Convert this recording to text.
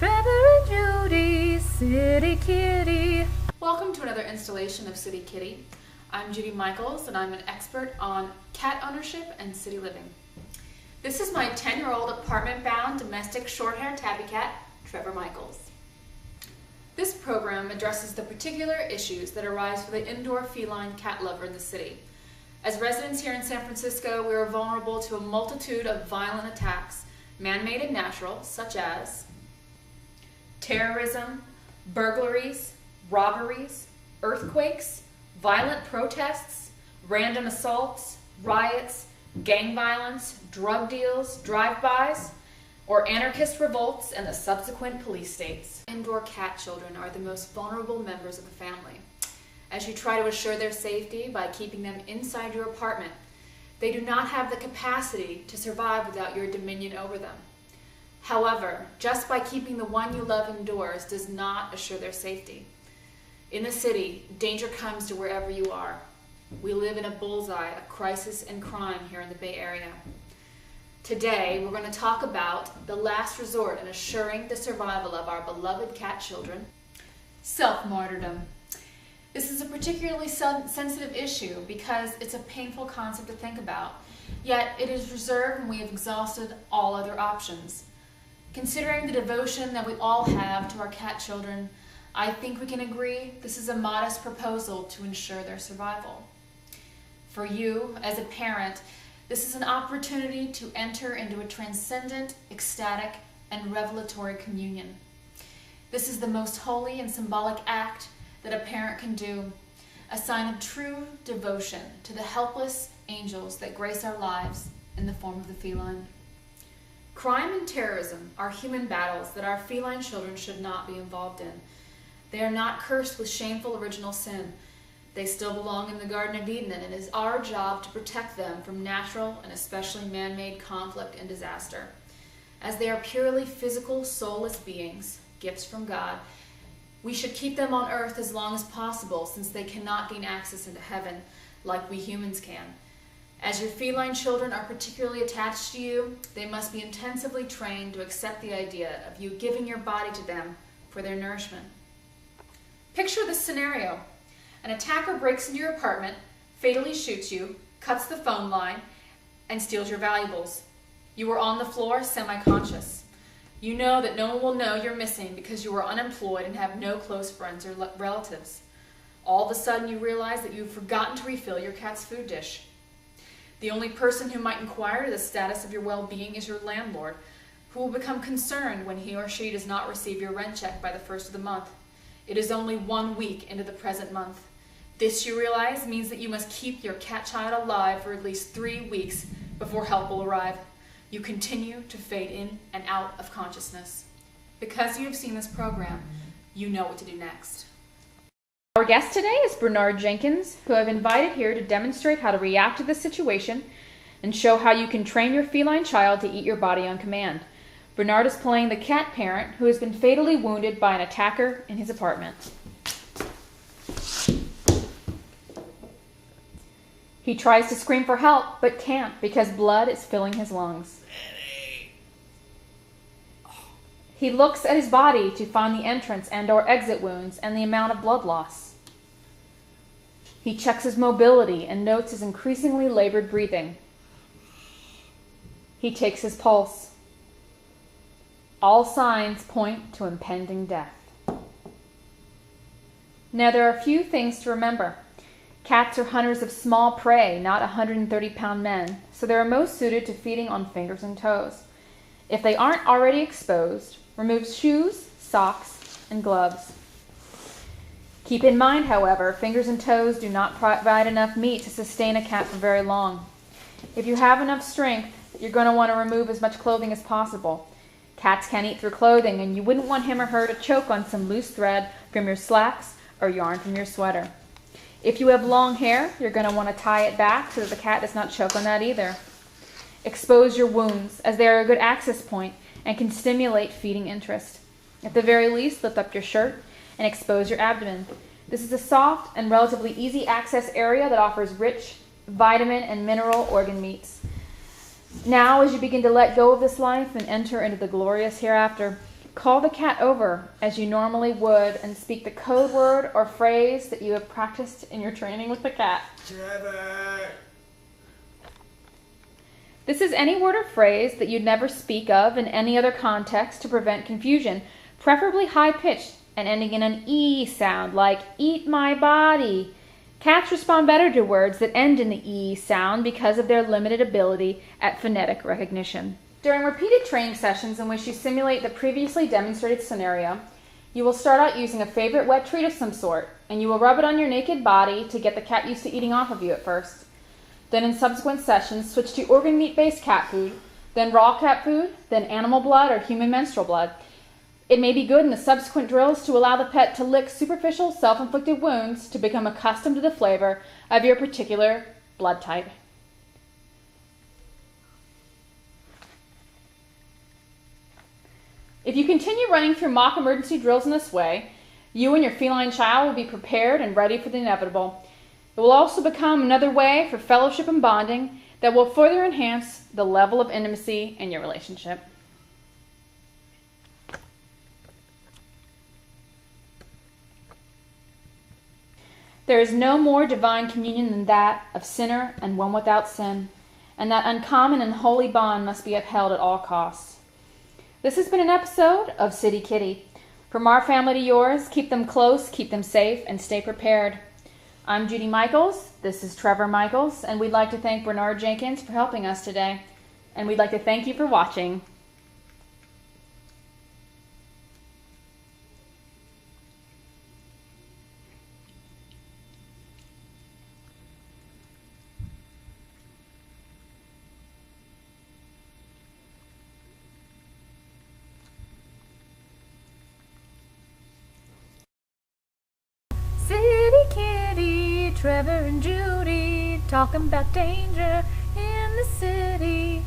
Trevor and Judy, City Kitty. Welcome to another installation of City Kitty. I'm Judy Michaels and I'm an expert on cat ownership and city living. This is my 10-year-old apartment-bound domestic short-haired tabby cat, Trevor Michaels. This program addresses the particular issues that arise for the indoor feline cat lover in the city. As residents here in San Francisco, we are vulnerable to a multitude of violent attacks, man-made and natural, such as terrorism, burglaries, robberies, earthquakes, violent protests, random assaults, riots, gang violence, drug deals, drive-bys, or anarchist revolts and the subsequent police states. Indoor cat children are the most vulnerable members of the family. As you try to assure their safety by keeping them inside your apartment, they do not have the capacity to survive without your dominion over them. However, just by keeping the one you love indoors does not assure their safety. In the city, danger comes to wherever you are. We live in a bullseye of crisis and crime here in the Bay Area. Today, we're going to talk about the last resort in assuring the survival of our beloved cat children: self-martyrdom. This is a particularly sensitive issue because it's a painful concept to think about, yet it is reserved when we have exhausted all other options. Considering the devotion that we all have to our cat children, I think we can agree this is a modest proposal to ensure their survival. For you, as a parent, this is an opportunity to enter into a transcendent, ecstatic, and revelatory communion. This is the most holy and symbolic act that a parent can do, a sign of true devotion to the helpless angels that grace our lives in the form of the feline. Crime and terrorism are human battles that our feline children should not be involved in. They are not cursed with shameful original sin. They still belong in the Garden of Eden, and it is our job to protect them from natural and especially man-made conflict and disaster. As they are purely physical, soulless beings, gifts from God, we should keep them on earth as long as possible, since they cannot gain access into heaven like we humans can. As your feline children are particularly attached to you, they must be intensively trained to accept the idea of you giving your body to them for their nourishment. Picture this scenario. An attacker breaks into your apartment, fatally shoots you, cuts the phone line, and steals your valuables. You are on the floor, semi-conscious. You know that no one will know you're missing because you are unemployed and have no close friends or relatives. All of a sudden you realize that you've forgotten to refill your cat's food dish. The only person who might inquire the status of your well-being is your landlord, who will become concerned when he or she does not receive your rent check by the first of the month. It is only 1 week into the present month. This, you realize, means that you must keep your cat child alive for at least 3 weeks before help will arrive. You continue to fade in and out of consciousness. Because you have seen this program, you know what to do next. Our guest today is Bernard Jenkins, who I've invited here to demonstrate how to react to this situation and show how you can train your feline child to eat your body on command. Bernard is playing the cat parent who has been fatally wounded by an attacker in his apartment. He tries to scream for help, but can't because blood is filling his lungs. He looks at his body to find the entrance and/or exit wounds and the amount of blood loss. He checks his mobility and notes his increasingly labored breathing. He takes his pulse. All signs point to impending death. Now, there are a few things to remember. Cats are hunters of small prey, not 130-pound men, so they are most suited to feeding on fingers and toes. If they aren't already exposed, remove shoes, socks, and gloves. Keep in mind, however, fingers and toes do not provide enough meat to sustain a cat for very long. If you have enough strength, you're going to want to remove as much clothing as possible. Cats can't eat through clothing, and you wouldn't want him or her to choke on some loose thread from your slacks or yarn from your sweater. If you have long hair, you're going to want to tie it back so that the cat does not choke on that either. Expose your wounds, as they are a good access point and can stimulate feeding interest. At the very least, lift up your shirt and expose your abdomen. This is a soft and relatively easy access area that offers rich vitamin and mineral organ meats. Now, as you begin to let go of this life and enter into the glorious hereafter, call the cat over as you normally would and speak the code word or phrase that you have practiced in your training with the cat. Trevor. This is any word or phrase that you'd never speak of in any other context to prevent confusion, preferably high-pitched and ending in an E sound, like eat my body. Cats respond better to words that end in the E sound because of their limited ability at phonetic recognition. During repeated training sessions in which you simulate the previously demonstrated scenario, you will start out using a favorite wet treat of some sort, and you will rub it on your naked body to get the cat used to eating off of you at first. Then in subsequent sessions, switch to organ meat-based cat food, then raw cat food, then animal blood or human menstrual blood. It may be good in the subsequent drills to allow the pet to lick superficial self-inflicted wounds to become accustomed to the flavor of your particular blood type. If you continue running through mock emergency drills in this way, you and your feline child will be prepared and ready for the inevitable. It will also become another way for fellowship and bonding that will further enhance the level of intimacy in your relationship. There is no more divine communion than that of sinner and one without sin, and that uncommon and holy bond must be upheld at all costs. This has been an episode of City Kitty. From our family to yours, keep them close, keep them safe, and stay prepared. I'm Judy Michaels, this is Trevor Michaels, and we'd like to thank Bernard Jenkins for helping us today. And we'd like to thank you for watching. City Kitty, Trevor and Judy, talking about danger in the city.